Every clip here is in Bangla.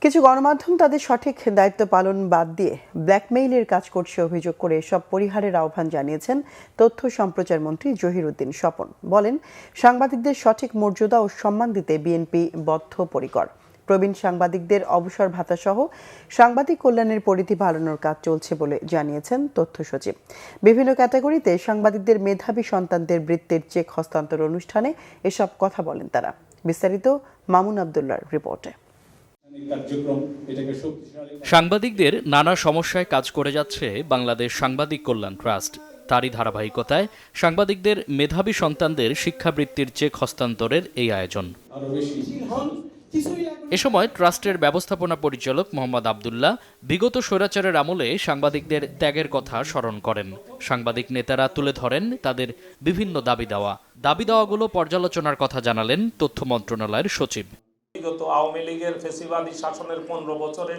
কিছু গণমাধ্যম তাদের সঠিক দায়িত্ব পালন বাদ দিয়ে ব্ল্যাকমেইলের কাজ করছে অভিযোগ করে সব পরিহারের আহ্বান জানিয়েছেন তথ্য সম্প্রচার মন্ত্রী জহিরুদ্দিন স্বপন। বলেন, সাংবাদিকদের সঠিক মর্যাদা ও সম্মান দিতে বিএনপি বদ্ধপরিকর। প্রবীণ সাংবাদিকদের অবসর ভাতা সহ সাংবাদিক কল্যাণের পরিধি বাড়ানোর কাজ চলছে বলে জানিয়েছেন তথ্য সচিব। বিভিন্ন ক্যাটাগরিতে সাংবাদিকদের মেধাবী সন্তানদের বৃত্তির চেক হস্তান্তর অনুষ্ঠানে এসব কথা বলেন তারা। বিস্তারিত মামুন আবদুল্লাহর রিপোর্টে। সাংবাদিকদের নানা সমস্যায় কাজ করে যাচ্ছে বাংলাদেশ সাংবাদিক কল্যাণ ট্রাস্ট। তারই ধারাবাহিকতায় সাংবাদিকদের মেধাবী সন্তানদের শিক্ষাবৃত্তির চেক হস্তান্তরের এই আয়োজন। এ সময় ট্রাস্টের ব্যবস্থাপনা পরিচালক মোহাম্মদ আবদুল্লাহ বিগত স্বৈরাচারের আমলে সাংবাদিকদের ত্যাগের কথা স্মরণ করেন। সাংবাদিক নেতারা তুলে ধরেন তাদের বিভিন্ন দাবি দেওয়াগুলো পর্যালোচনার কথা জানালেন তথ্য মন্ত্রণালয়ের সচিব। বিগত আওয়ামী লীগের ফ্যাসিবাদী শাসনের 15 বছরে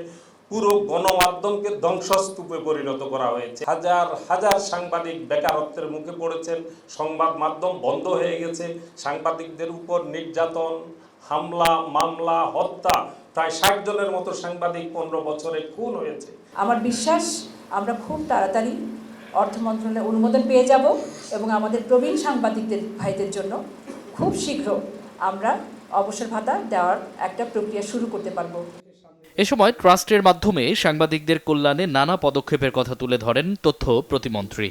পুরো গণমাধ্যমকে ধ্বংসস্তূপে পরিণত করা হয়েছে। হাজার হাজার সাংবাদিক বেকারত্বের মুখে পড়েছেন, সংবাদ মাধ্যম বন্ধ হয়ে গেছে, সাংবাদিকদের উপর নির্যাতন, হামলা, মামলা, হত্যা, প্রায় 60 জনের মতো সাংবাদিক 15 বছরে খুন হয়েছে। আমার বিশ্বাস আমরা খুব তাড়াতাড়ি অর্থ মন্ত্রণালয়ের অনুমোদন পেয়ে যাব এবং আমাদের প্রবীণ সাংবাদিকদের ভাইদের জন্য খুব শীঘ্র আমরা অবসর ভাতা দেওয়ার একটা প্রক্রিয়া শুরু করতে পারব। এ সময় ট্রাস্টের মাধ্যমে সাংবাদিকদের কল্যাণে নানা পদক্ষেপের কথা তুলে ধরেন তথ্য প্রতিমন্ত্রী।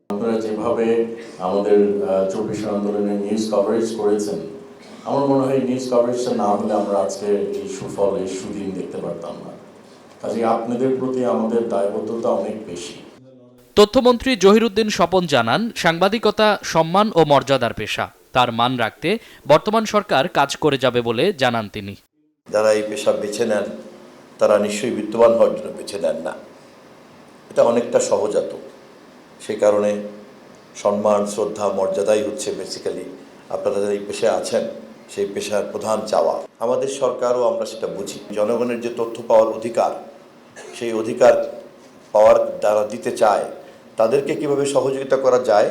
আপনারা যেভাবে আমাদের 24 আন্দোলনের নিউজ কভারেজ করেছেন, আমার মনে হয় নিউজ কভারেজটা না হলে আমরা আজকে এই সুফল, এই সুদিন দেখতে পারতাম না। কাজে আপনাদের প্রতি আমাদের দায়বদ্ধতা অনেক বেশি। তথ্যমন্ত্রী জহিরুদ্দিন স্বপন জানান, সাংবাদিকতা সম্মান ও মর্যাদার পেশা। তার মান রাখতে বর্তমান সরকার কাজ করে যাবে বলে জানান তিনি। যারা এই পেশা বেছে নেন তারা নিশ্চয়ই বিত্তবান হওয়ার জন্য বেছে নেন না, এটা অনেকটা সহজাত। সেই কারণে সম্মান, শ্রদ্ধা, মর্যাদাই হচ্ছে বেসিক্যালি আপনারা যারা এই পেশায় আছেন সেই পেশার প্রধান চাওয়া। আমাদের সরকারও আমরা সেটা বুঝি। জনগণের যে তথ্য পাওয়ার অধিকার, সেই অধিকার পাওয়ার যারা দিতে চায় তাদেরকে কিভাবে সহযোগিতা করা যায়,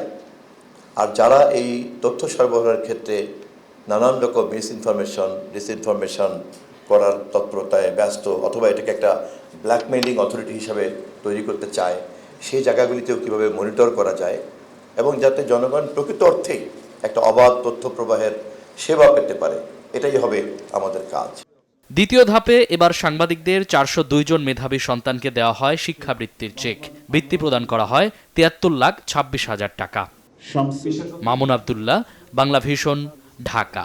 আর যারা এই তথ্য সরবরাহের ক্ষেত্রে নানান রকম মিসইনফরমেশন, ডিসইনফরমেশন করার তৎপরতায় ব্যস্ত, অথবা এটাকে একটা ব্ল্যাকমেইলিং অথরিটি হিসাবে তৈরি করতে চায়, সেই জায়গাগুলিতেও কীভাবে মনিটর করা যায় এবং যাতে জনগণ প্রকৃত অর্থেই একটা অবাধ তথ্য প্রবাহের সেবা পেতে পারে, এটাই হবে আমাদের কাজ। দ্বিতীয় ধাপে এবার সাংবাদিকদের 402 জন মেধাবী সন্তানকে দেওয়া হয় শিক্ষাবৃত্তির চেক। বৃত্তি প্রদান করা হয় 73,26,000 টাকা। মামুন আবদুল্লাহ, বাংলা ভিশন, ঢাকা।